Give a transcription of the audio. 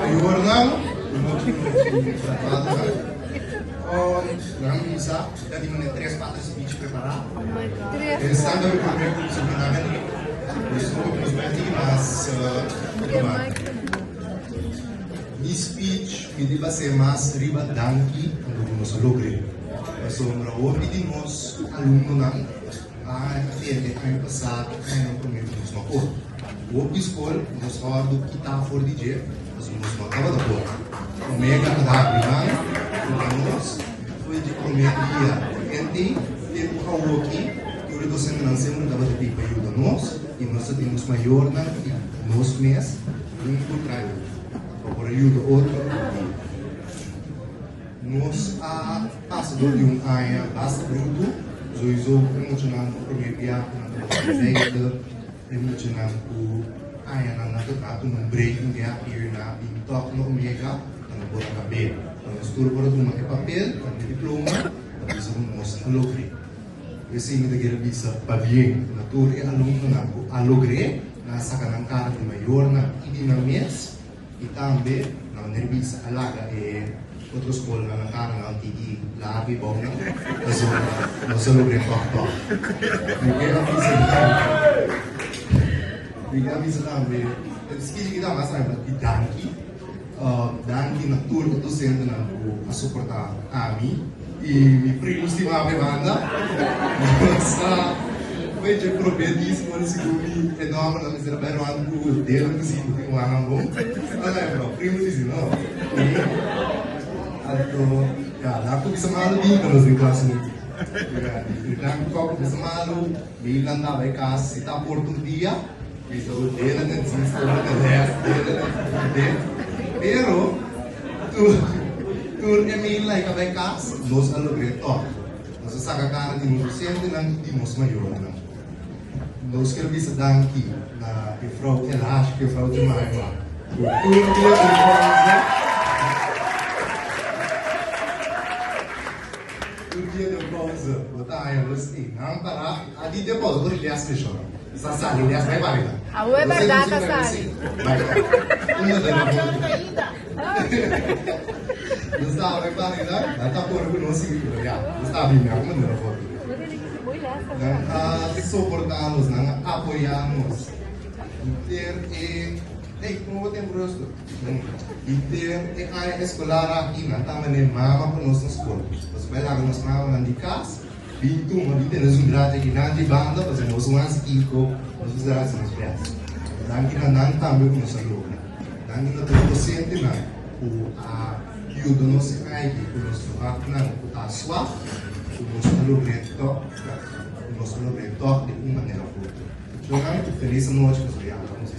mayornang, lang isa, dati mo na 3-4 speech preparado. Oh my God. Pensando no projeto que seguramente nós mas di speech me deve ser mais riba danki quando nós logre. Mas o meu pedimos aluno na atende ano passado ano primeiro nós não por. O escola nós fala do que tá for DJ, nós não tava da por. O mega da primeira, nós foi de comédia, tem tempo aqui. O docente não sempre dava de tipo ajuda nós e nós temos maior na nós mês um contrário por ajuda outro nós a passador de ano basta bruto zoizo emocional prometia na feita emocional o ano na total um break um gap here na em top no omega na boa cabelo nós tudo por uma papel com diploma nós vamos lograr. Esse ainda que bisa pavien na tour e aluno na alogre na sacanang cara de maior na idinames e também na nervisa alaga e outros escola na cara na antigi labi bom na nós alogre top Diga bisa também ski kita masalah di danki na tour itu sendo na a suportar kami e me primo estimava banda nossa foi de provedíssimo nesse filme enorme na miséria bem no ano dele que se tem um ano bom olha é bro primo disse não então já lá tu bisa malu di kalau di kelas ini dan kau bisa malu bilang tak baik kasih tak portur dia bisa dele dan sistema dele pero tur email like a becas, nos alogreto. Nos saca cara de um docente não dimos maior não. Nos quero ver se danki na que frau que ela acha que frau de mais lá. Tur dia de pausa. Tur dia de pausa. Botar aí você não parar. A dia de pausa por ele acha que Sassali, ele vai para. Ah, é verdade, Sassali. Vai. Uma da Gustavo vai para lá, tá por que não se viu já. Gustavo me arruma na foto. Não suportamos, não apoiamos. Ter como tem rosto. Ter a escolar aqui na também mama para nós na escola. Os belas nos mama na de casa. Pintu uma vida nos grade aqui na de banda, mas nós vamos aqui com os zaras nos pés. Dan kita nan também com nossa louca. Dan kita tuh docente na a ajuda nos aí com nosso acnan com a sua com nosso logreto de uma maneira ou outra. Então, muito feliz noite, meus amigos.